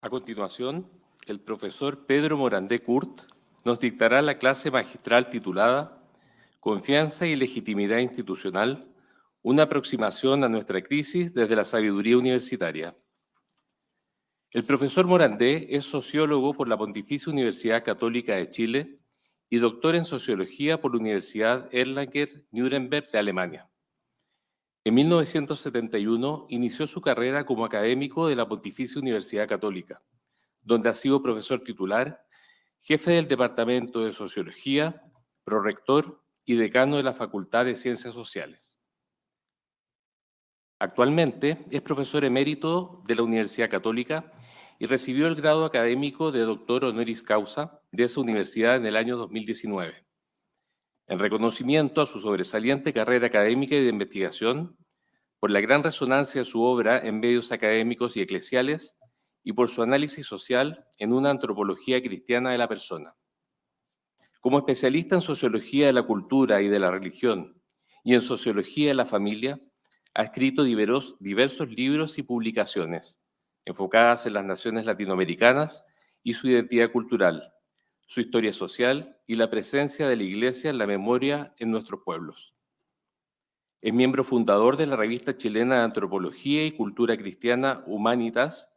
A continuación, el profesor Pedro Morandé Kurt nos dictará la clase magistral titulada Confianza y legitimidad institucional, una aproximación a nuestra crisis desde la sabiduría universitaria. El profesor Morandé es sociólogo por la Pontificia Universidad Católica de Chile y doctor en sociología por la Universidad Erlangen-Nuremberg de Alemania. En 1971 inició su carrera como académico de la Pontificia Universidad Católica, donde ha sido profesor titular, jefe del Departamento de Sociología, prorector y decano de la Facultad de Ciencias Sociales. Actualmente es profesor emérito de la Universidad Católica y recibió el grado académico de doctor honoris causa de esa universidad en el año 2019. En reconocimiento a su sobresaliente carrera académica y de investigación, por la gran resonancia de su obra en medios académicos y eclesiales, y por su análisis social en una antropología cristiana de la persona. Como especialista en sociología de la cultura y de la religión y en sociología de la familia, ha escrito diversos libros y publicaciones enfocadas en las naciones latinoamericanas y su identidad cultural, su historia social y la presencia de la Iglesia en la memoria en nuestros pueblos. Es miembro fundador de la revista chilena de Antropología y Cultura Cristiana Humanitas,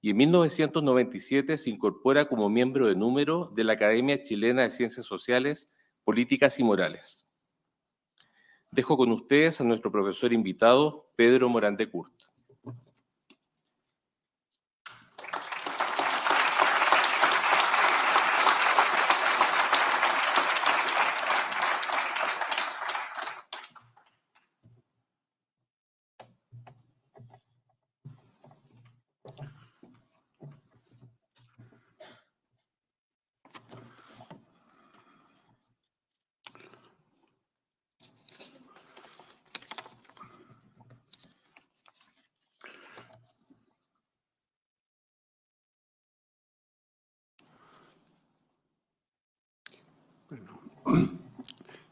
y en 1997 se incorpora como miembro de número de la Academia Chilena de Ciencias Sociales, Políticas y Morales. Dejo con ustedes a nuestro profesor invitado, Pedro Morandé Kurt.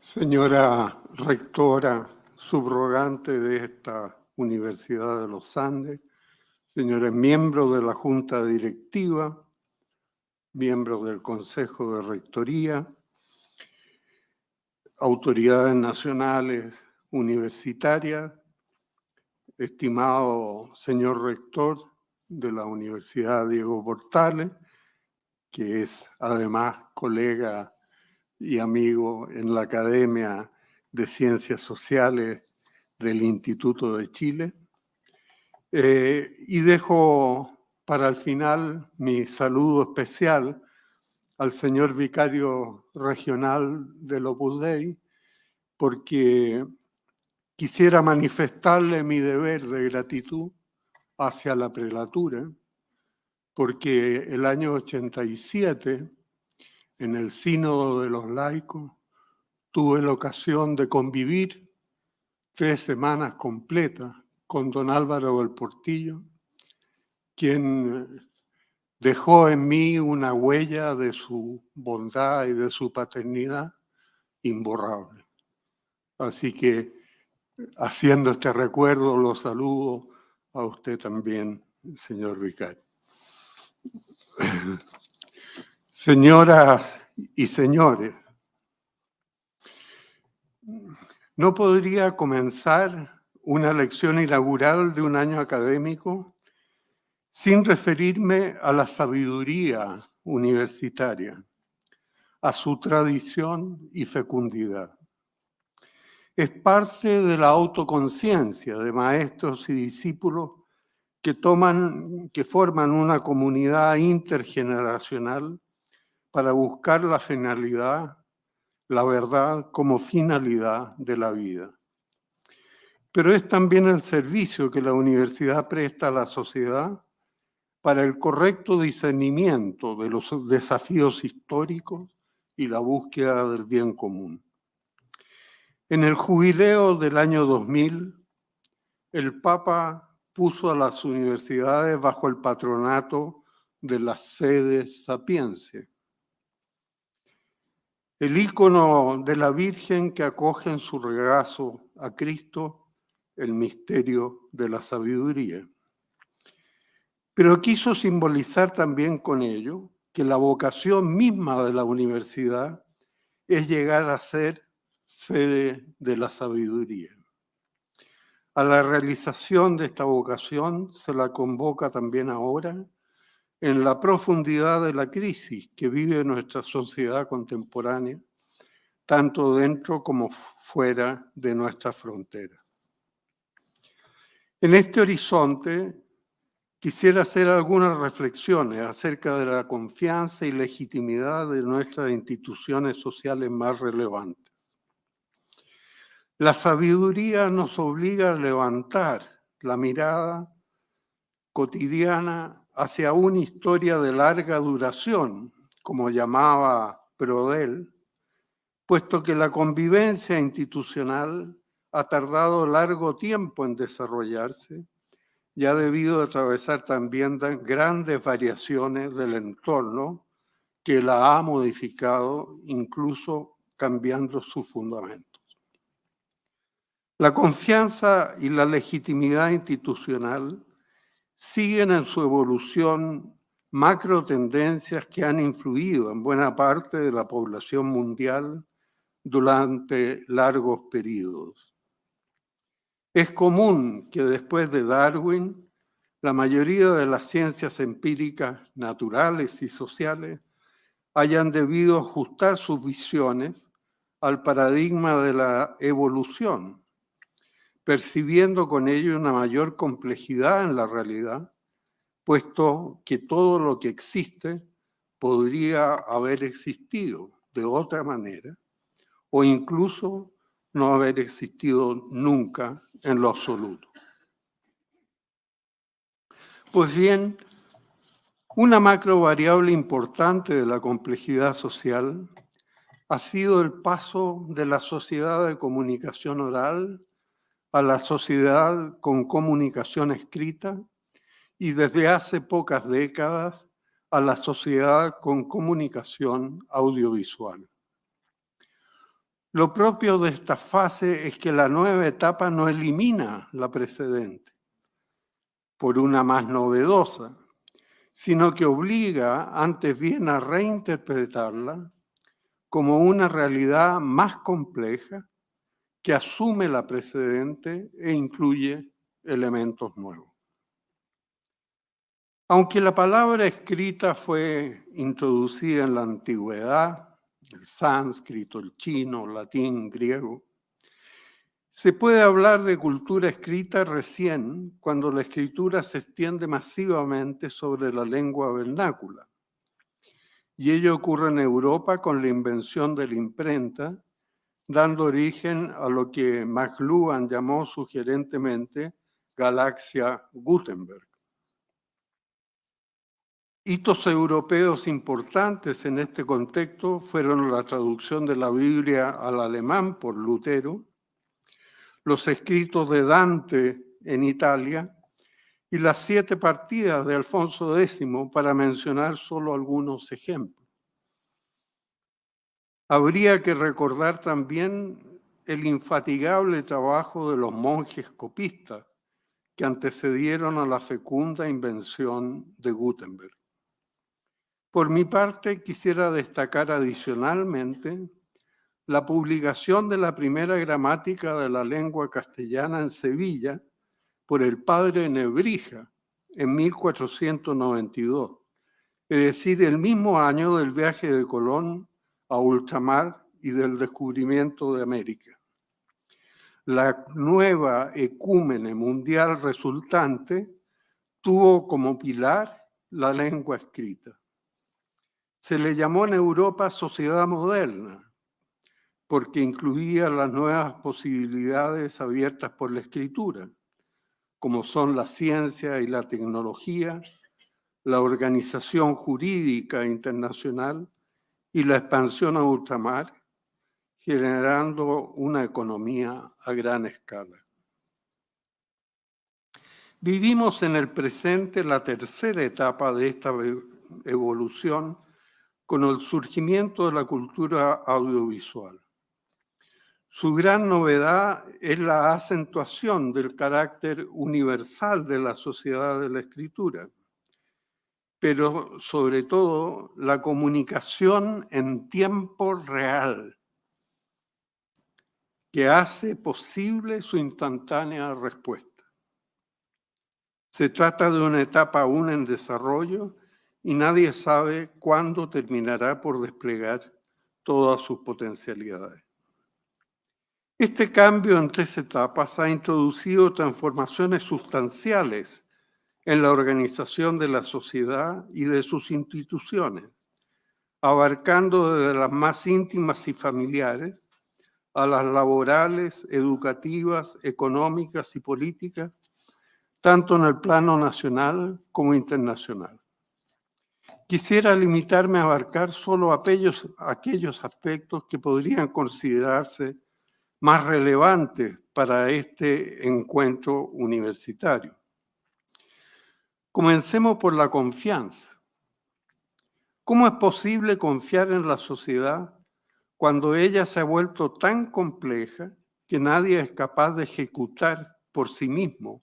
Señora rectora subrogante de esta Universidad de los Andes, señores miembros de la Junta Directiva, miembros del Consejo de Rectoría, autoridades nacionales universitarias, estimado señor rector de la Universidad Diego Portales, que es además colega y amigo en la Academia de Ciencias Sociales del Instituto de Chile. Y dejo para el final mi saludo especial al señor vicario regional del Opus Dei, porque quisiera manifestarle mi deber de gratitud hacia la prelatura, porque el año 87, en el Sínodo de los Laicos, tuve la ocasión de convivir 3 semanas completas con don Álvaro del Portillo, quien dejó en mí una huella de su bondad y de su paternidad imborrable. Así que, haciendo este recuerdo, lo saludo a usted también, señor vicario. Señoras y señores, no podría comenzar una lección inaugural de un año académico sin referirme a la sabiduría universitaria, a su tradición y fecundidad. Es parte de la autoconciencia de maestros y discípulos que forman una comunidad intergeneracional para buscar la finalidad, la verdad como finalidad de la vida. Pero es también el servicio que la universidad presta a la sociedad para el correcto discernimiento de los desafíos históricos y la búsqueda del bien común. En el jubileo del año 2000, el Papa puso a las universidades bajo el patronato de la Sede Sapientia, el ícono de la Virgen que acoge en su regazo a Cristo el misterio de la sabiduría. pero quiso simbolizar también con ello que la vocación misma de la universidad es llegar a ser sede de la sabiduría. A la realización de esta vocación se la convoca también ahora en la profundidad de la crisis que vive nuestra sociedad contemporánea, tanto dentro como fuera de nuestras fronteras. En este horizonte quisiera hacer algunas reflexiones acerca de la confianza y legitimidad de nuestras instituciones sociales más relevantes. La sabiduría nos obliga a levantar la mirada cotidiana hacia una historia de larga duración, como llamaba Prodel, puesto que la convivencia institucional ha tardado largo tiempo en desarrollarse y ha debido atravesar también grandes variaciones del entorno que la ha modificado, incluso cambiando sus fundamentos. La confianza y la legitimidad institucional siguen en su evolución macro tendencias que han influido en buena parte de la población mundial durante largos periodos. Es común que después de Darwin, la mayoría de las ciencias empíricas naturales y sociales hayan debido ajustar sus visiones al paradigma de la evolución, percibiendo con ello una mayor complejidad en la realidad, puesto que todo lo que existe podría haber existido de otra manera o incluso no haber existido nunca en lo absoluto. Pues bien, una macro variable importante de la complejidad social ha sido el paso de la sociedad de comunicación oral a la sociedad con comunicación escrita y desde hace pocas décadas a la sociedad con comunicación audiovisual. Lo propio de esta fase es que la nueva etapa no elimina la precedente por una más novedosa, sino que obliga antes bien a reinterpretarla como una realidad más compleja que asume la precedente e incluye elementos nuevos. Aunque la palabra escrita fue introducida en la antigüedad, el sánscrito, el chino, latín, griego, se puede hablar de cultura escrita recién cuando la escritura se extiende masivamente sobre la lengua vernácula. Y ello ocurre en Europa con la invención de la imprenta, dando origen a lo que McLuhan llamó sugerentemente Galaxia Gutenberg. Hitos europeos importantes en este contexto fueron la traducción de la Biblia al alemán por Lutero, los escritos de Dante en Italia y las 7 partidas de Alfonso X, para mencionar solo algunos ejemplos. Habría que recordar también el infatigable trabajo de los monjes copistas que antecedieron a la fecunda invención de Gutenberg. Por mi parte, quisiera destacar adicionalmente la publicación de la primera gramática de la lengua castellana en Sevilla por el padre Nebrija en 1492, es decir, el mismo año del viaje de Colón a ultramar y del descubrimiento de América. La nueva ecúmene mundial resultante tuvo como pilar la lengua escrita. Se le llamó en Europa sociedad moderna, porque incluía las nuevas posibilidades abiertas por la escritura, como son la ciencia y la tecnología, la organización jurídica internacional y la expansión a ultramar, generando una economía a gran escala. Vivimos en el presente la tercera etapa de esta evolución con el surgimiento de la cultura audiovisual. Su gran novedad es la acentuación del carácter universal de la sociedad de la escritura, pero sobre todo la comunicación en tiempo real, que hace posible su instantánea respuesta. Se trata de una etapa aún en desarrollo y nadie sabe cuándo terminará por desplegar todas sus potencialidades. Este cambio en 3 etapas ha introducido transformaciones sustanciales en la organización de la sociedad y de sus instituciones, abarcando desde las más íntimas y familiares a las laborales, educativas, económicas y políticas, tanto en el plano nacional como internacional. Quisiera limitarme a abarcar solo aquellos aspectos que podrían considerarse más relevantes para este encuentro universitario. Comencemos por la confianza. ¿Cómo es posible confiar en la sociedad cuando ella se ha vuelto tan compleja que nadie es capaz de ejecutar por sí mismo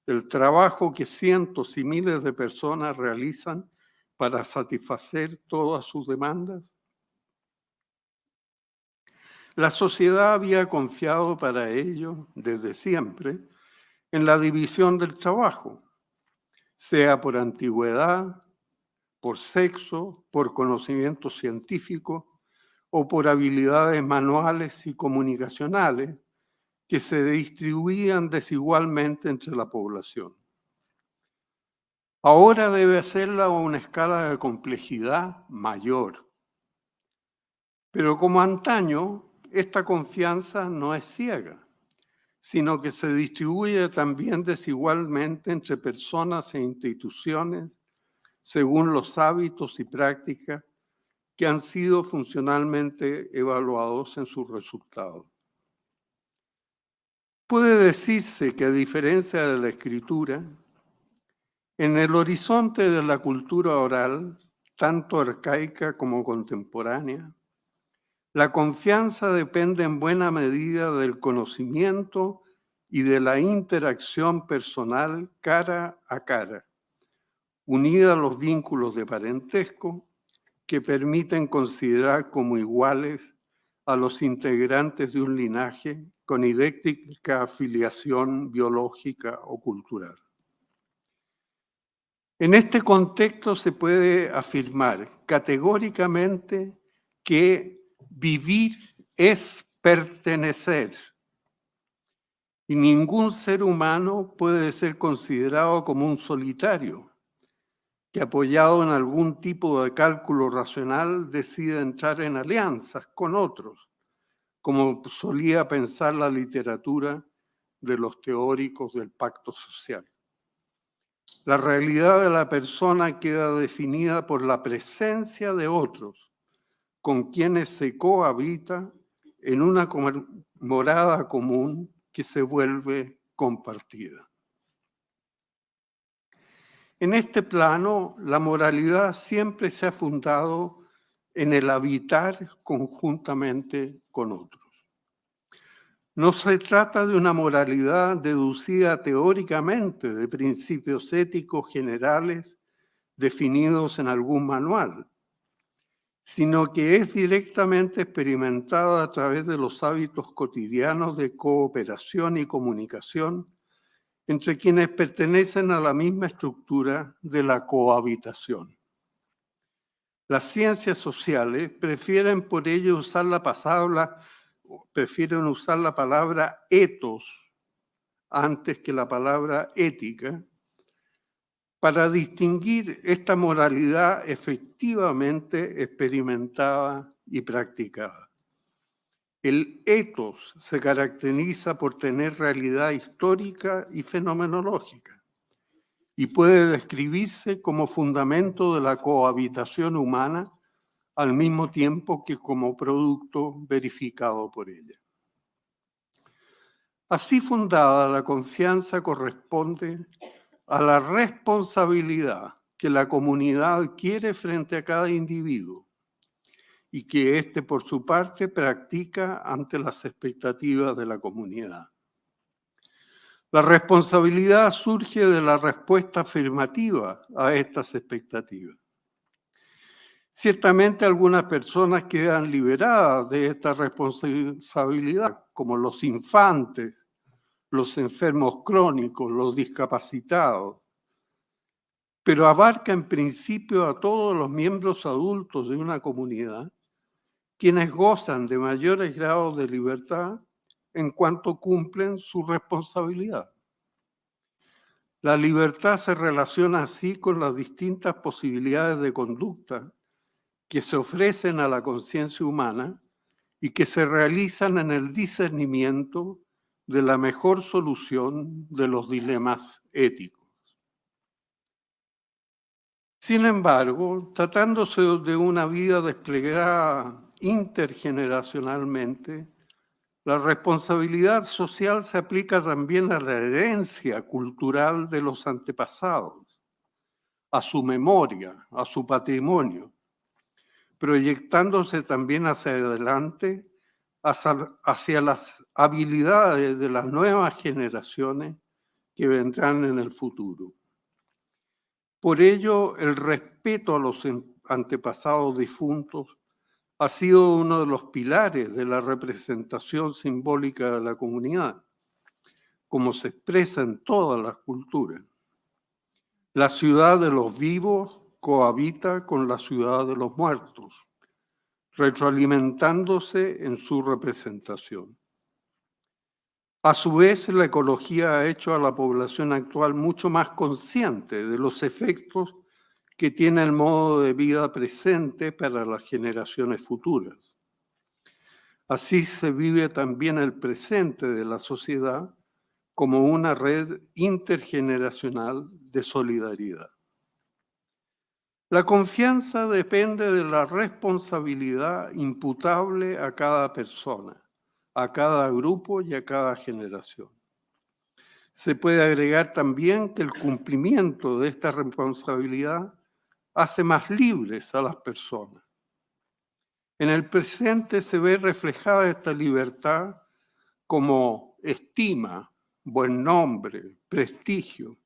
el trabajo que cientos y miles de personas realizan para satisfacer todas sus demandas? La sociedad había confiado para ello, desde siempre, en la división del trabajo, sea por antigüedad, por sexo, por conocimiento científico o por habilidades manuales y comunicacionales que se distribuían desigualmente entre la población. Ahora debe hacerla a una escala de complejidad mayor. Pero como antaño, esta confianza no es ciega, sino que se distribuye también desigualmente entre personas e instituciones según los hábitos y prácticas que han sido funcionalmente evaluados en sus resultados. Puede decirse que, a diferencia de la escritura, en el horizonte de la cultura oral, tanto arcaica como contemporánea, la confianza depende en buena medida del conocimiento y de la interacción personal cara a cara, unida a los vínculos de parentesco que permiten considerar como iguales a los integrantes de un linaje con idéntica afiliación biológica o cultural. En este contexto se puede afirmar categóricamente que vivir es pertenecer y ningún ser humano puede ser considerado como un solitario que, apoyado en algún tipo de cálculo racional, decide entrar en alianzas con otros, como solía pensar la literatura de los teóricos del pacto social. La realidad de la persona queda definida por la presencia de otros, con quienes se cohabita en una morada común que se vuelve compartida. En este plano, la moralidad siempre se ha fundado en el habitar conjuntamente con otros. No se trata de una moralidad deducida teóricamente de principios éticos generales definidos en algún manual, sino que es directamente experimentada a través de los hábitos cotidianos de cooperación y comunicación entre quienes pertenecen a la misma estructura de la cohabitación. Las ciencias sociales prefieren por ello usar la palabra ethos antes que la palabra ética para distinguir esta moralidad efectivamente experimentada y practicada. El ethos se caracteriza por tener realidad histórica y fenomenológica y puede describirse como fundamento de la cohabitación humana al mismo tiempo que como producto verificado por ella. Así fundada, la confianza corresponde a la responsabilidad que la comunidad adquiere frente a cada individuo y que éste, por su parte, practica ante las expectativas de la comunidad. La responsabilidad surge de la respuesta afirmativa a estas expectativas. Ciertamente algunas personas quedan liberadas de esta responsabilidad, como los infantes, los enfermos crónicos, los discapacitados, pero abarca en principio a todos los miembros adultos de una comunidad, quienes gozan de mayores grados de libertad en cuanto cumplen su responsabilidad. La libertad se relaciona así con las distintas posibilidades de conducta que se ofrecen a la conciencia humana y que se realizan en el discernimiento de la mejor solución de los dilemas éticos. Sin embargo, tratándose de una vida desplegada intergeneracionalmente, la responsabilidad social se aplica también a la herencia cultural de los antepasados, a su memoria, a su patrimonio, proyectándose también hacia adelante, hacia las habilidades de las nuevas generaciones que vendrán en el futuro. Por ello, el respeto a los antepasados difuntos ha sido uno de los pilares de la representación simbólica de la comunidad, como se expresa en todas las culturas. La ciudad de los vivos cohabita con la ciudad de los muertos, retroalimentándose en su representación. A su vez, la ecología ha hecho a la población actual mucho más consciente de los efectos que tiene el modo de vida presente para las generaciones futuras. Así se vive también el presente de la sociedad como una red intergeneracional de solidaridad. La confianza depende de la responsabilidad imputable a cada persona, a cada grupo y a cada generación. Se puede agregar también que el cumplimiento de esta responsabilidad hace más libres a las personas. En el presente se ve reflejada esta libertad como estima, buen nombre, prestigio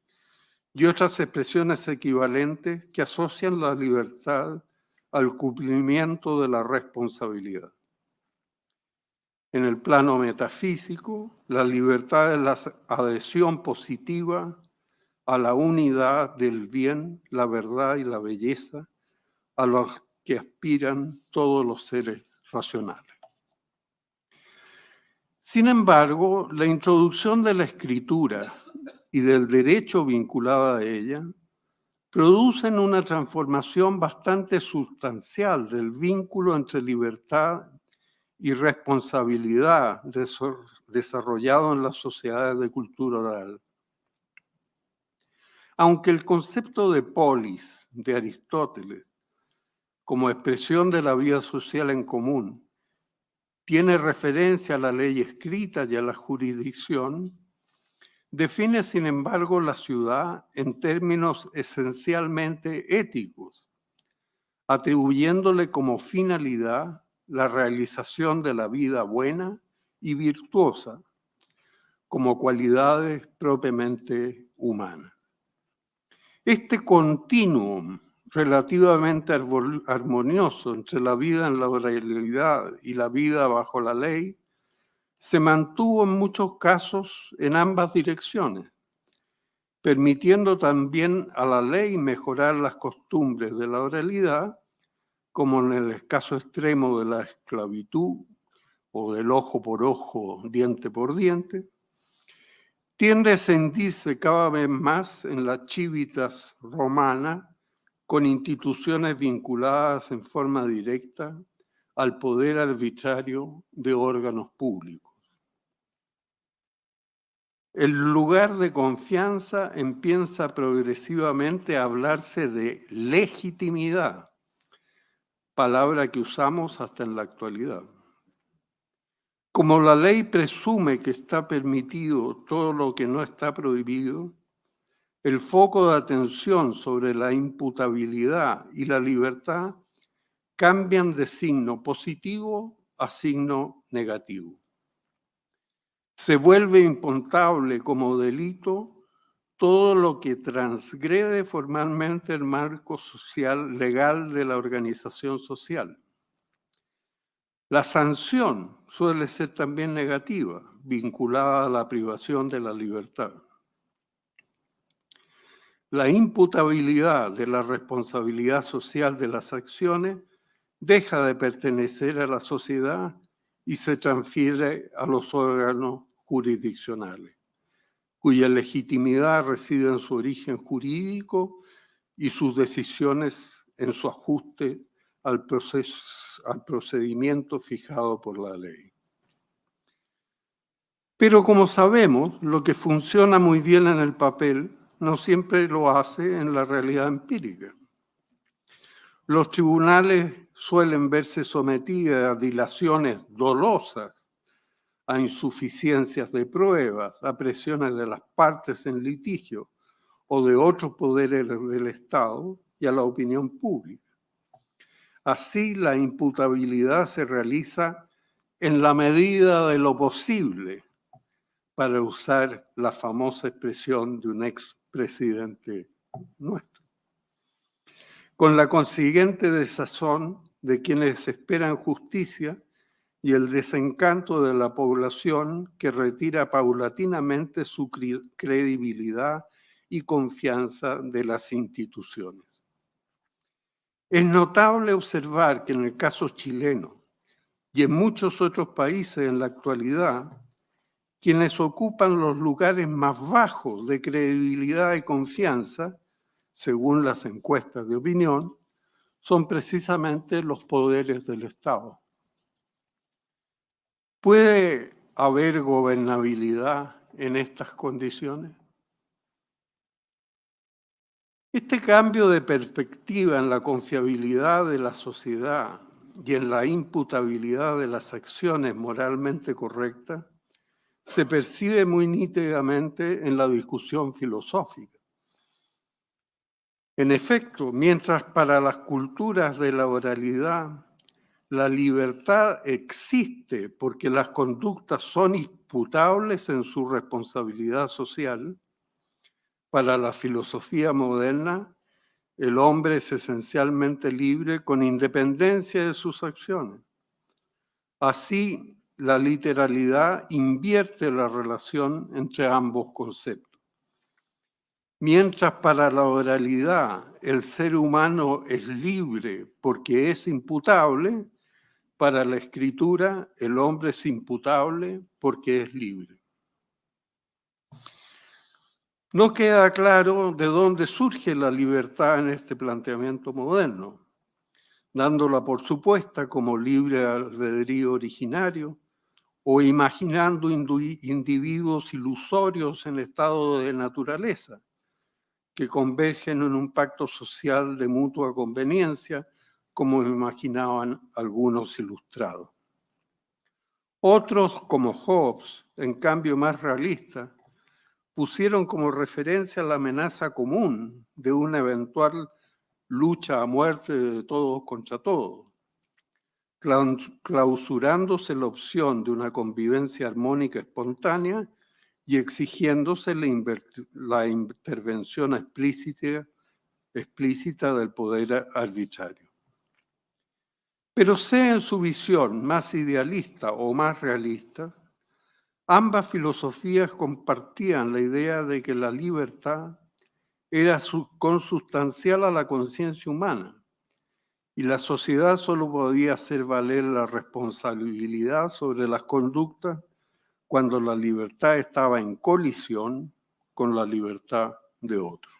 y otras expresiones equivalentes que asocian la libertad al cumplimiento de la responsabilidad. En el plano metafísico, la libertad es la adhesión positiva a la unidad del bien, la verdad y la belleza, a los que aspiran todos los seres racionales. Sin embargo, la introducción de la escritura y del derecho vinculado a ella producen una transformación bastante sustancial del vínculo entre libertad y responsabilidad desarrollado en las sociedades de cultura oral. Aunque el concepto de polis de Aristóteles, como expresión de la vida social en común, tiene referencia a la ley escrita y a la jurisdicción, define, sin embargo, la ciudad en términos esencialmente éticos, atribuyéndole como finalidad la realización de la vida buena y virtuosa como cualidades propiamente humanas. Este continuum relativamente armonioso entre la vida en la oralidad y la vida bajo la ley se mantuvo en muchos casos en ambas direcciones, permitiendo también a la ley mejorar las costumbres de la oralidad, como en el caso extremo de la esclavitud o del ojo por ojo, diente por diente, tiende a sentirse cada vez más en la civitas romana con instituciones vinculadas en forma directa al poder arbitrario de órganos públicos. El lugar de confianza empieza progresivamente a hablarse de legitimidad, palabra que usamos hasta en la actualidad. Como la ley presume que está permitido todo lo que no está prohibido, el foco de atención sobre la imputabilidad y la libertad cambian de signo positivo a signo negativo. Se vuelve imputable como delito todo lo que transgrede formalmente el marco social legal de la organización social. La sanción suele ser también negativa, vinculada a la privación de la libertad. La imputabilidad de la responsabilidad social de las acciones deja de pertenecer a la sociedad y se transfiere a los órganos jurisdiccionales, cuya legitimidad reside en su origen jurídico y sus decisiones en su ajuste al procedimiento fijado por la ley. Pero como sabemos, lo que funciona muy bien en el papel no siempre lo hace en la realidad empírica. Los tribunales suelen verse sometidos a dilaciones dolosas, a insuficiencias de pruebas, a presiones de las partes en litigio o de otros poderes del Estado y a la opinión pública. Así, la imputabilidad se realiza en la medida de lo posible, para usar la famosa expresión de un expresidente nuestro, con la consiguiente desazón de quienes esperan justicia y el desencanto de la población que retira paulatinamente su credibilidad y confianza de las instituciones. Es notable observar que en el caso chileno y en muchos otros países en la actualidad, quienes ocupan los lugares más bajos de credibilidad y confianza, según las encuestas de opinión, son precisamente los poderes del Estado. ¿Puede haber gobernabilidad en estas condiciones? Este cambio de perspectiva en la confiabilidad de la sociedad y en la imputabilidad de las acciones moralmente correctas se percibe muy nítidamente en la discusión filosófica. En efecto, mientras para las culturas de la oralidad la libertad existe porque las conductas son imputables en su responsabilidad social, para la filosofía moderna el hombre es esencialmente libre con independencia de sus acciones. Así, la literalidad invierte la relación entre ambos conceptos. Mientras para la oralidad el ser humano es libre porque es imputable, para la escritura el hombre es imputable porque es libre. No queda claro de dónde surge la libertad en este planteamiento moderno, dándola por supuesta como libre albedrío originario, o imaginando individuos ilusorios en estado de naturaleza, que convergen en un pacto social de mutua conveniencia, como imaginaban algunos ilustrados. Otros, como Hobbes, en cambio más realistas, pusieron como referencia la amenaza común de una eventual lucha a muerte de todos contra todos, clausurándose la opción de una convivencia armónica espontánea y exigiéndose la intervención explícita del poder arbitrario. Pero sea en su visión más idealista o más realista, ambas filosofías compartían la idea de que la libertad era consustancial a la conciencia humana y la sociedad solo podía hacer valer la responsabilidad sobre las conductas cuando la libertad estaba en colisión con la libertad de otros.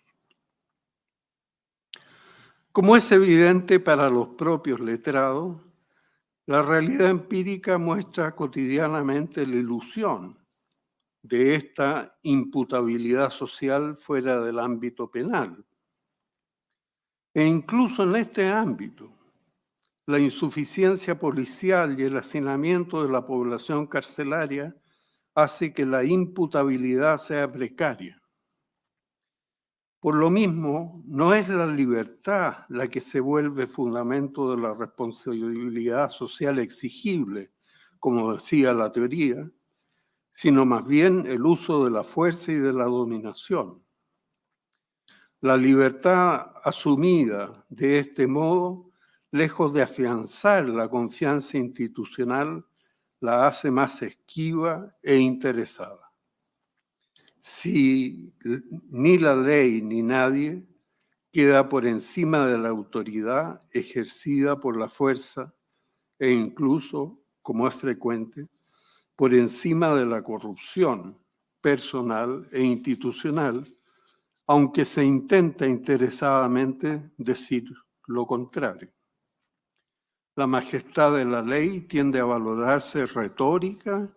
Como es evidente para los propios letrados, la realidad empírica muestra cotidianamente la ilusión de esta imputabilidad social fuera del ámbito penal. E incluso en este ámbito, la insuficiencia policial y el hacinamiento de la población carcelaria hace que la imputabilidad sea precaria. Por lo mismo, no es la libertad la que se vuelve fundamento de la responsabilidad social exigible, como decía la teoría, sino más bien el uso de la fuerza y de la dominación. La libertad asumida de este modo, lejos de afianzar la confianza institucional, la hace más esquiva e interesada. Si ni la ley ni nadie queda por encima de la autoridad ejercida por la fuerza e incluso, como es frecuente, por encima de la corrupción personal e institucional, aunque se intenta interesadamente decir lo contrario. La majestad de la ley tiende a valorarse retórica,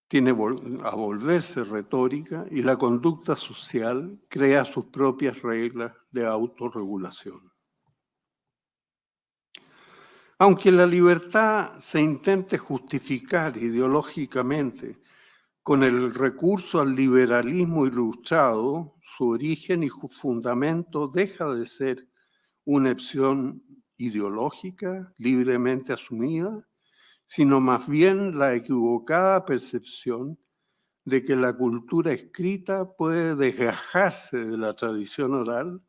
tiene a volverse retórica, y la conducta social crea sus propias reglas de autorregulación. Aunque la libertad se intente justificar ideológicamente con el recurso al liberalismo ilustrado, su origen y su fundamento deja de ser una opción ideológica libremente asumida, sino más bien la equivocada percepción de que la cultura escrita puede desgajarse de la tradición oral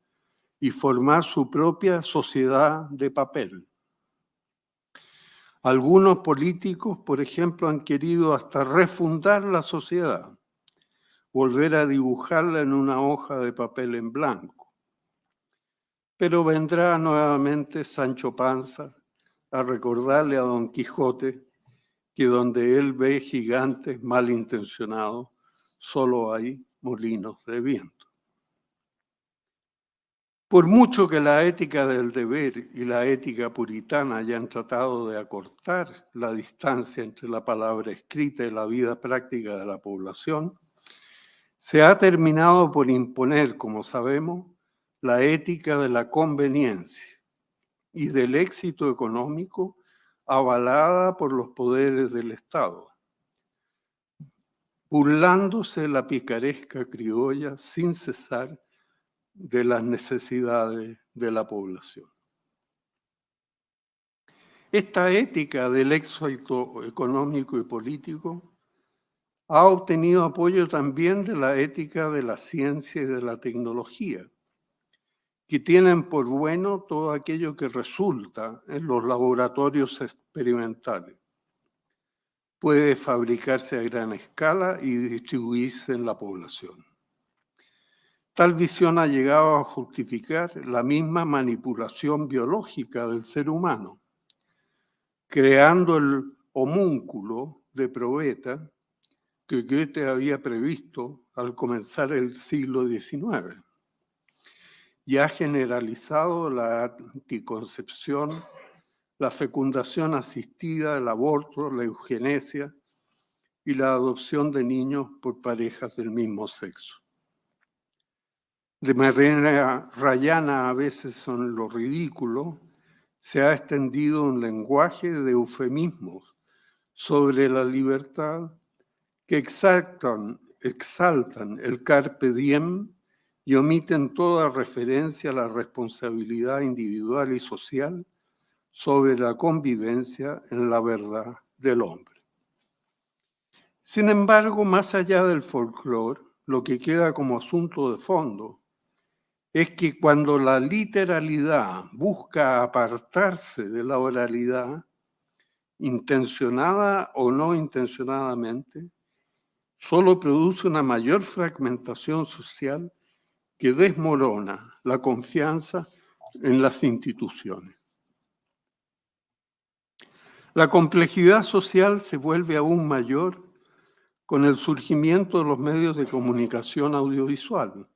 y formar su propia sociedad de papel. Algunos políticos, por ejemplo, han querido hasta refundar la sociedad, volver a dibujarla en una hoja de papel en blanco. Pero vendrá nuevamente Sancho Panza a recordarle a Don Quijote que donde él ve gigantes malintencionados, solo hay molinos de viento. Por mucho que la ética del deber y la ética puritana hayan tratado de acortar la distancia entre la palabra escrita y la vida práctica de la población, se ha terminado por imponer, como sabemos, la ética de la conveniencia y del éxito económico avalada por los poderes del Estado, burlándose la picaresca criolla sin cesar de las necesidades de la población. Esta ética del éxito económico y político ha obtenido apoyo también de la ética de la ciencia y de la tecnología, que tienen por bueno todo aquello que resulta en los laboratorios experimentales. Puede fabricarse a gran escala y distribuirse en la población. Tal visión ha llegado a justificar la misma manipulación biológica del ser humano, creando el homúnculo de probeta que Goethe había previsto al comenzar el siglo XIX, y ha generalizado la anticoncepción, la fecundación asistida, el aborto, la eugenesia y la adopción de niños por parejas del mismo sexo. De manera rayana a veces son lo ridículo, se ha extendido un lenguaje de eufemismos sobre la libertad que exaltan el carpe diem y omiten toda referencia a la responsabilidad individual y social sobre la convivencia en la verdad del hombre. Sin embargo, más allá del folclore, lo que queda como asunto de fondo es que cuando la literalidad busca apartarse de la oralidad, intencionada o no intencionadamente, solo produce una mayor fragmentación social que desmorona la confianza en las instituciones. La complejidad social se vuelve aún mayor con el surgimiento de los medios de comunicación audiovisual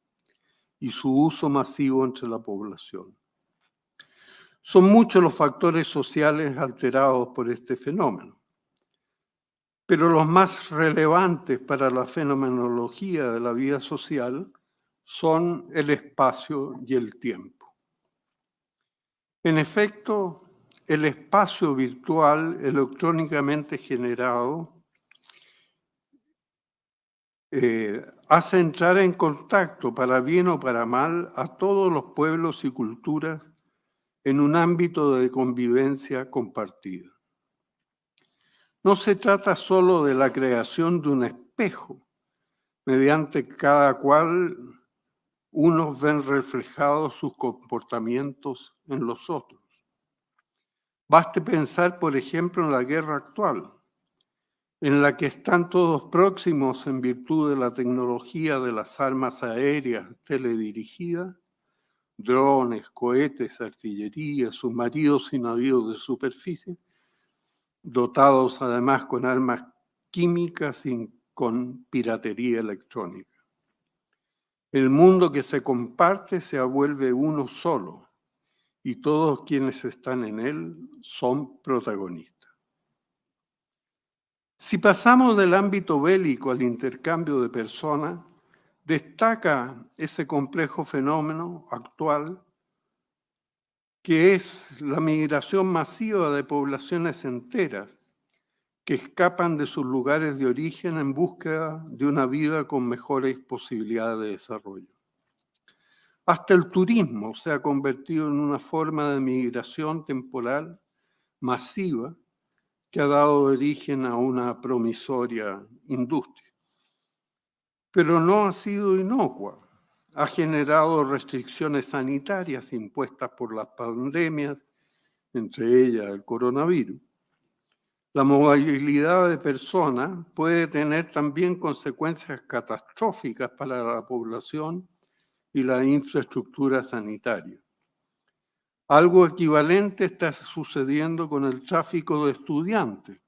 y su uso masivo entre la población. Son muchos los factores sociales alterados por este fenómeno, pero los más relevantes para la fenomenología de la vida social son el espacio y el tiempo. En efecto, el espacio virtual electrónicamente generado hace entrar en contacto, para bien o para mal, a todos los pueblos y culturas en un ámbito de convivencia compartida. No se trata solo de la creación de un espejo, mediante cada cual unos ven reflejados sus comportamientos en los otros. Baste pensar, por ejemplo, en la guerra actual, en la que están todos próximos en virtud de la tecnología de las armas aéreas teledirigidas, drones, cohetes, artillería, submarinos y navíos de superficie, dotados además con armas químicas y con piratería electrónica. El mundo que se comparte se vuelve uno solo y todos quienes están en él son protagonistas. Si pasamos del ámbito bélico al intercambio de personas, destaca ese complejo fenómeno actual que es la migración masiva de poblaciones enteras que escapan de sus lugares de origen en búsqueda de una vida con mejores posibilidades de desarrollo. Hasta el turismo se ha convertido en una forma de migración temporal masiva que ha dado origen a una promisoria industria. Pero no ha sido inocua. Ha generado restricciones sanitarias impuestas por las pandemias, entre ellas el coronavirus. La movilidad de personas puede tener también consecuencias catastróficas para la población y la infraestructura sanitaria. Algo equivalente está sucediendo con el tráfico de estudiantes,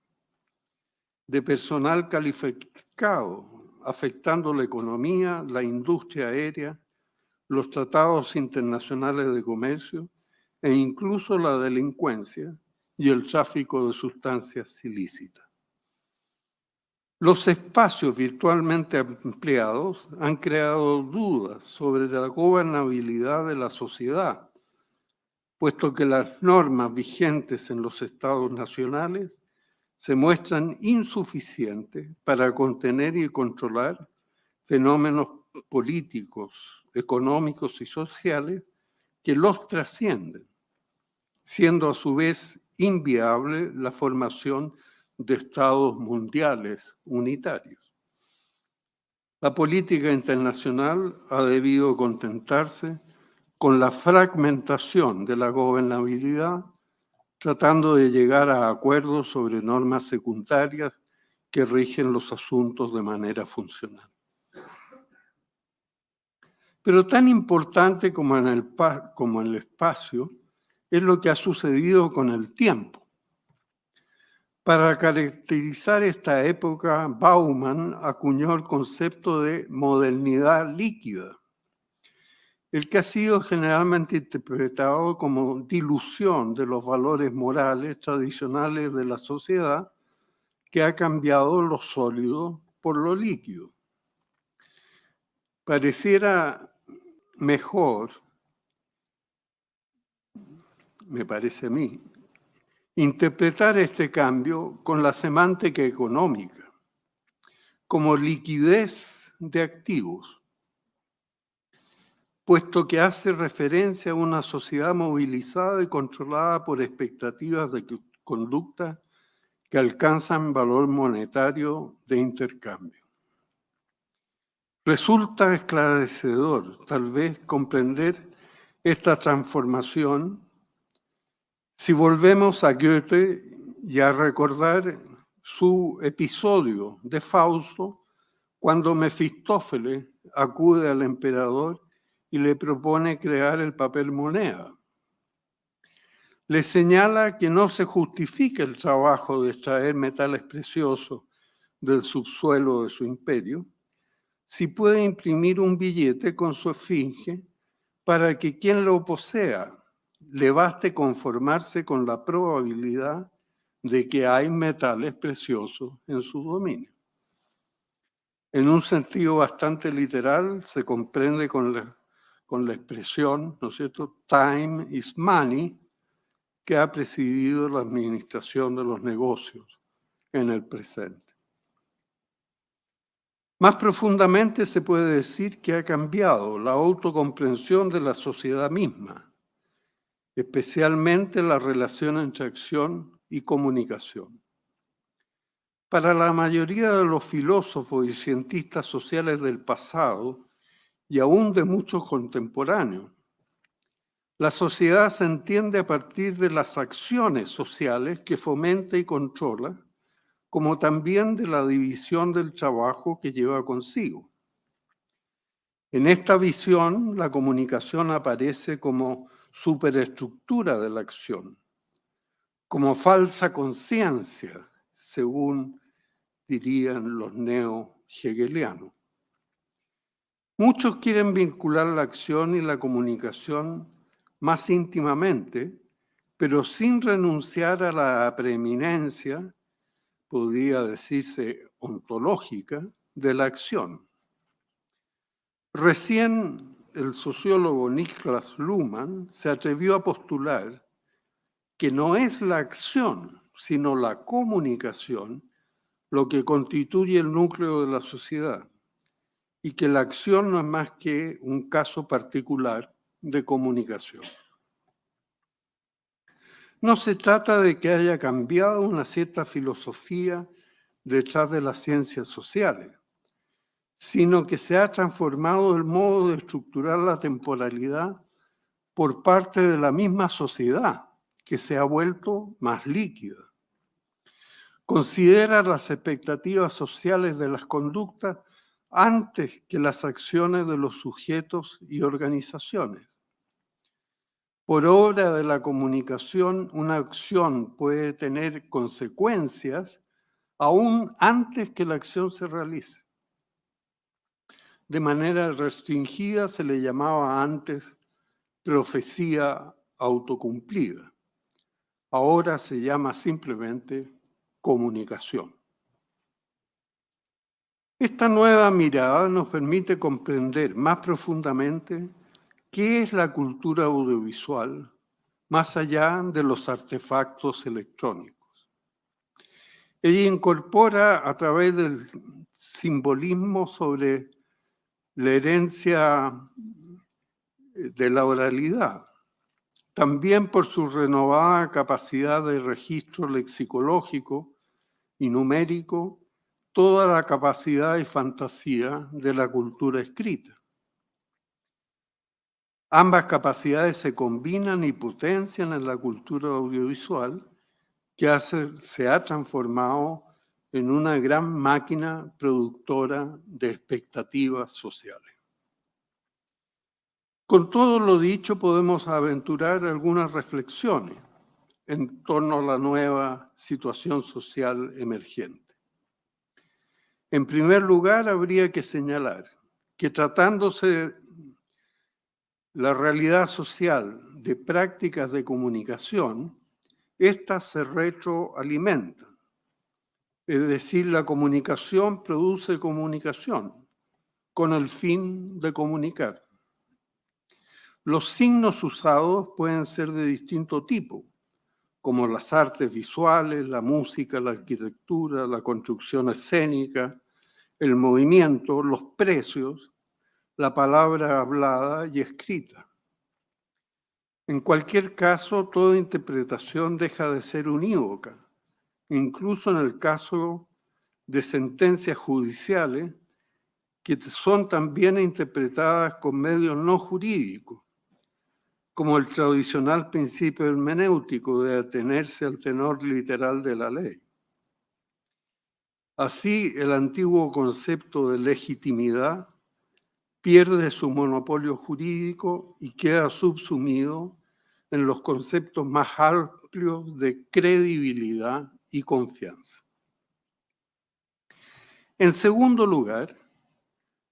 de personal calificado, afectando la economía, la industria aérea, los tratados internacionales de comercio e incluso la delincuencia y el tráfico de sustancias ilícitas. Los espacios virtualmente ampliados han creado dudas sobre la gobernabilidad de la sociedad, puesto que las normas vigentes en los estados nacionales se muestran insuficientes para contener y controlar fenómenos políticos, económicos y sociales que los trascienden, siendo a su vez inviable la formación de estados mundiales unitarios. La política internacional ha debido contentarse con la fragmentación de la gobernabilidad, tratando de llegar a acuerdos sobre normas secundarias que rigen los asuntos de manera funcional. Pero tan importante como en el espacio es lo que ha sucedido con el tiempo. Para caracterizar esta época, Bauman acuñó el concepto de modernidad líquida, el que ha sido generalmente interpretado como dilución de los valores morales tradicionales de la sociedad, que ha cambiado lo sólido por lo líquido. Pareciera mejor, me parece a mí, interpretar este cambio con la semántica económica, como liquidez de activos, puesto que hace referencia a una sociedad movilizada y controlada por expectativas de conducta que alcanzan valor monetario de intercambio. Resulta esclarecedor, tal vez, comprender esta transformación si volvemos a Goethe y a recordar su episodio de Fausto, cuando Mefistófeles acude al emperador y le propone crear el papel moneda. Le señala que no se justifica el trabajo de extraer metales preciosos del subsuelo de su imperio, si puede imprimir un billete con su esfinge para que quien lo posea le baste conformarse con la probabilidad de que hay metales preciosos en su dominio. En un sentido bastante literal, se comprende con la expresión, ¿no es cierto?, time is money, que ha presidido la administración de los negocios en el presente. Más profundamente se puede decir que ha cambiado la autocomprensión de la sociedad misma, especialmente la relación entre acción y comunicación. Para la mayoría de los filósofos y cientistas sociales del pasado, y aún de muchos contemporáneos, la sociedad se entiende a partir de las acciones sociales que fomenta y controla, como también de la división del trabajo que lleva consigo. En esta visión, la comunicación aparece como superestructura de la acción, como falsa conciencia, según dirían los neo-hegelianos. Muchos quieren vincular la acción y la comunicación más íntimamente, pero sin renunciar a la preeminencia, podría decirse ontológica, de la acción. Recién el sociólogo Niklas Luhmann se atrevió a postular que no es la acción, sino la comunicación, lo que constituye el núcleo de la sociedad, y que la acción no es más que un caso particular de comunicación. No se trata de que haya cambiado una cierta filosofía detrás de las ciencias sociales, sino que se ha transformado el modo de estructurar la temporalidad por parte de la misma sociedad, que se ha vuelto más líquida. Considera las expectativas sociales de las conductas antes que las acciones de los sujetos y organizaciones. Por obra de la comunicación, una acción puede tener consecuencias aún antes que la acción se realice. De manera restringida se le llamaba antes profecía autocumplida. Ahora se llama simplemente comunicación. Esta nueva mirada nos permite comprender más profundamente qué es la cultura audiovisual, más allá de los artefactos electrónicos. Ella incorpora a través del simbolismo sobre la herencia de la oralidad, también por su renovada capacidad de registro lexicológico y numérico, toda la capacidad y fantasía de la cultura escrita. Ambas capacidades se combinan y potencian en la cultura audiovisual, que se ha transformado en una gran máquina productora de expectativas sociales. Con todo lo dicho, podemos aventurar algunas reflexiones en torno a la nueva situación social emergente. En primer lugar, habría que señalar que tratándose la realidad social de prácticas de comunicación, estas se retroalimentan. Es decir, la comunicación produce comunicación con el fin de comunicar. Los signos usados pueden ser de distinto tipo, como las artes visuales, la música, la arquitectura, la construcción escénica, el movimiento, los precios, la palabra hablada y escrita. En cualquier caso, toda interpretación deja de ser unívoca, incluso en el caso de sentencias judiciales que son también interpretadas con medios no jurídicos, como el tradicional principio hermenéutico de atenerse al tenor literal de la ley. Así, el antiguo concepto de legitimidad pierde su monopolio jurídico y queda subsumido en los conceptos más amplios de credibilidad y confianza. En segundo lugar,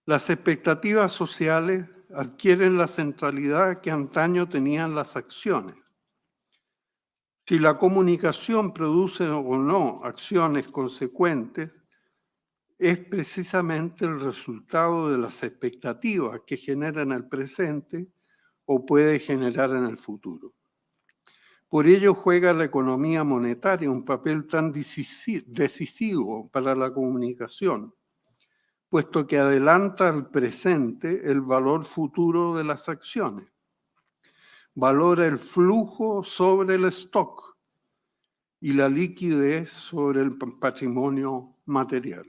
las expectativas sociales adquieren la centralidad que antaño tenían las acciones. Si la comunicación produce o no acciones consecuentes, es precisamente el resultado de las expectativas que genera en el presente o puede generar en el futuro. Por ello juega la economía monetaria un papel tan decisivo para la comunicación, puesto que adelanta al presente el valor futuro de las acciones. Valora el flujo sobre el stock y la liquidez sobre el patrimonio material.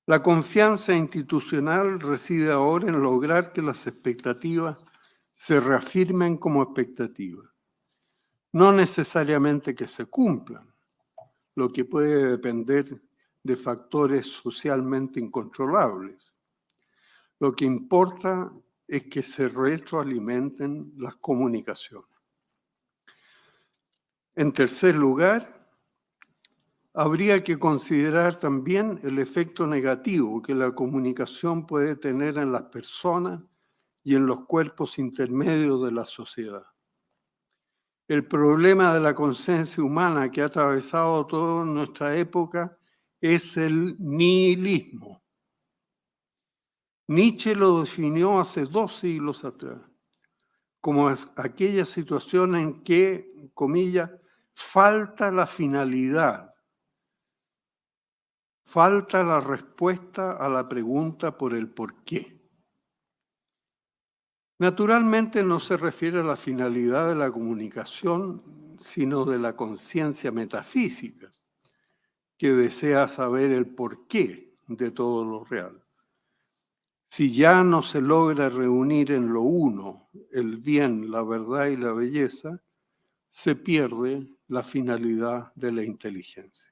La confianza institucional reside ahora en lograr que las expectativas se reafirmen como expectativas, no necesariamente que se cumplan, lo que puede depender de factores socialmente incontrolables. Lo que importa es que se retroalimenten las comunicaciones. En tercer lugar, habría que considerar también el efecto negativo que la comunicación puede tener en las personas y en los cuerpos intermedios de la sociedad. El problema de la conciencia humana que ha atravesado toda nuestra época es el nihilismo. Nietzsche lo definió hace 2 siglos atrás, como aquella situación en que, comillas, falta la finalidad, falta la respuesta a la pregunta por el por qué. Naturalmente no se refiere a la finalidad de la comunicación, sino de la conciencia metafísica, que desea saber el porqué de todo lo real. Si ya no se logra reunir en lo uno el bien, la verdad y la belleza, se pierde la finalidad de la inteligencia.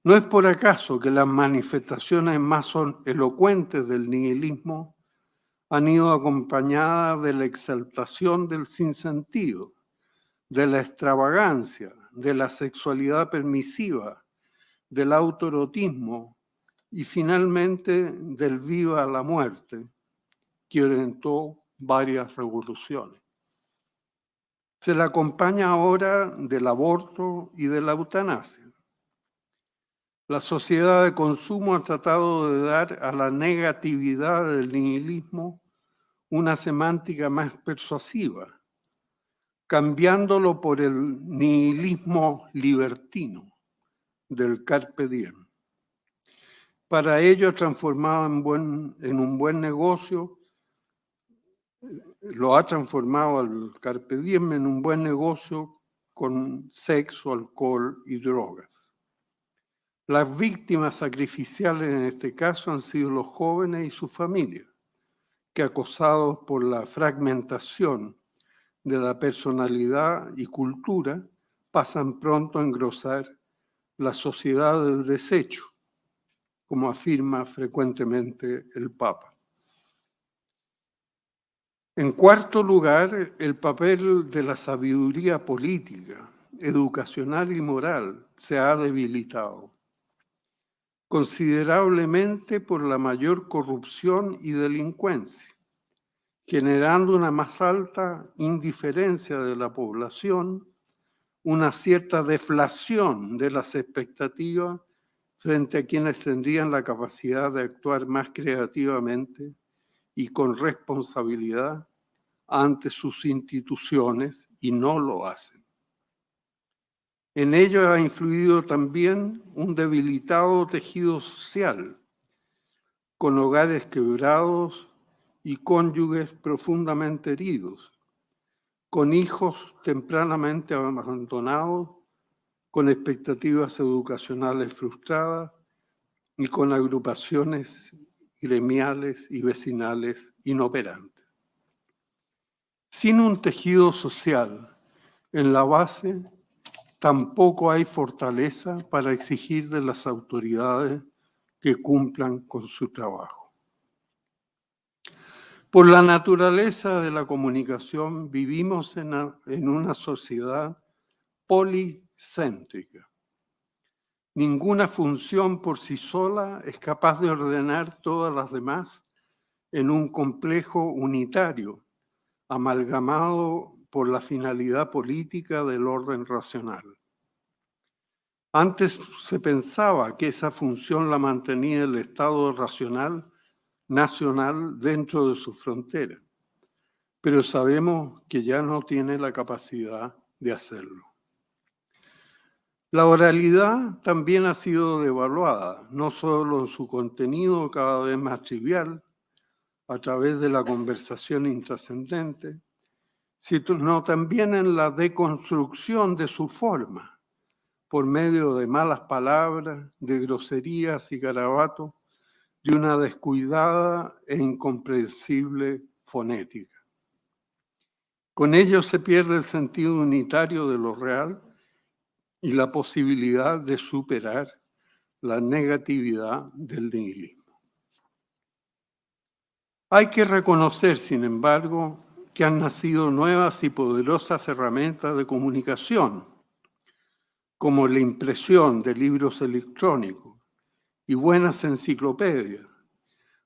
No es por acaso que las manifestaciones más elocuentes del nihilismo han ido acompañadas de la exaltación del sinsentido, de la extravagancia, de la sexualidad permisiva, del autoerotismo y finalmente del viva la muerte, que orientó varias revoluciones. Se la acompaña ahora del aborto y de la eutanasia. La sociedad de consumo ha tratado de dar a la negatividad del nihilismo una semántica más persuasiva, cambiándolo por el nihilismo libertino del carpe diem. Para ello, transformado en un buen negocio, lo ha transformado al carpe diem en un buen negocio con sexo, alcohol y drogas. Las víctimas sacrificiales en este caso han sido los jóvenes y sus familias, que acosados por la fragmentación de la personalidad y cultura, pasan pronto a engrosar la sociedad del desecho, como afirma frecuentemente el Papa. En cuarto lugar, el papel de la sabiduría política, educacional y moral se ha debilitado considerablemente por la mayor corrupción y delincuencia, generando una más alta indiferencia de la población, una cierta deflación de las expectativas frente a quienes tendrían la capacidad de actuar más creativamente y con responsabilidad ante sus instituciones y no lo hacen. En ello ha influido también un debilitado tejido social, con hogares quebrados y cónyuges profundamente heridos, con hijos tempranamente abandonados, con expectativas educacionales frustradas y con agrupaciones gremiales y vecinales inoperantes. Sin un tejido social en la base, tampoco hay fortaleza para exigir de las autoridades que cumplan con su trabajo. Por la naturaleza de la comunicación, vivimos en una sociedad policéntrica. Ninguna función por sí sola es capaz de ordenar todas las demás en un complejo unitario, amalgamado por la finalidad política del orden racional. Antes se pensaba que esa función la mantenía el Estado racional nacional dentro de sus fronteras, pero sabemos que ya no tiene la capacidad de hacerlo. La oralidad también ha sido devaluada, no solo en su contenido cada vez más trivial, a través de la conversación intrascendente, sino también en la deconstrucción de su forma, por medio de malas palabras, de groserías y garabatos, de una descuidada e incomprensible fonética. Con ello se pierde el sentido unitario de lo real y la posibilidad de superar la negatividad del nihilismo. Hay que reconocer, sin embargo, que han nacido nuevas y poderosas herramientas de comunicación, como la impresión de libros electrónicos y buenas enciclopedias,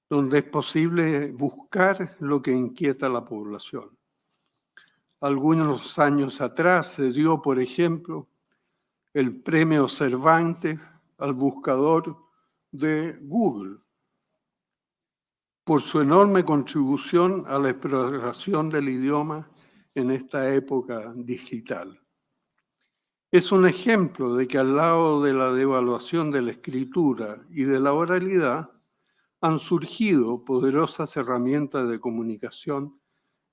donde es posible buscar lo que inquieta a la población. Algunos años atrás se dio, por ejemplo, el premio Cervantes al buscador de Google por su enorme contribución a la exploración del idioma en esta época digital. Es un ejemplo de que al lado de la devaluación de la escritura y de la oralidad, han surgido poderosas herramientas de comunicación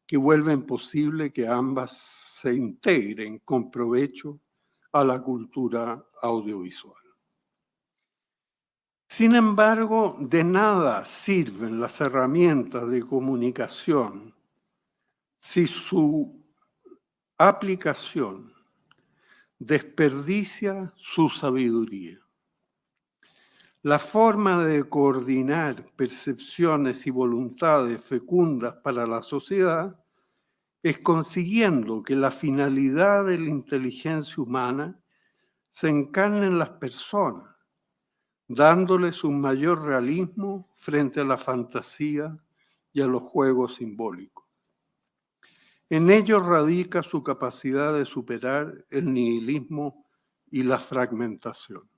que vuelven posible que ambas se integren con provecho a la cultura audiovisual. Sin embargo, de nada sirven las herramientas de comunicación si su aplicación desperdicia su sabiduría. La forma de coordinar percepciones y voluntades fecundas para la sociedad es consiguiendo que la finalidad de la inteligencia humana se encarne en las personas, dándoles un mayor realismo frente a la fantasía y a los juegos simbólicos. En ello radica su capacidad de superar el nihilismo y la fragmentación.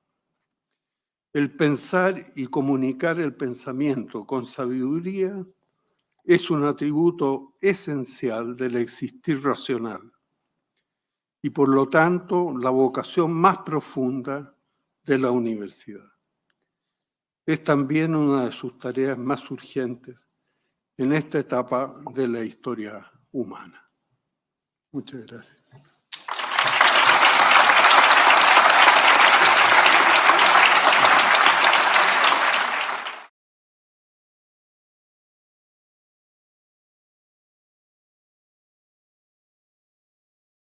El pensar y comunicar el pensamiento con sabiduría es un atributo esencial del existir racional y por lo tanto la vocación más profunda de la universidad. Es también una de sus tareas más urgentes en esta etapa de la historia humana. Muchas gracias.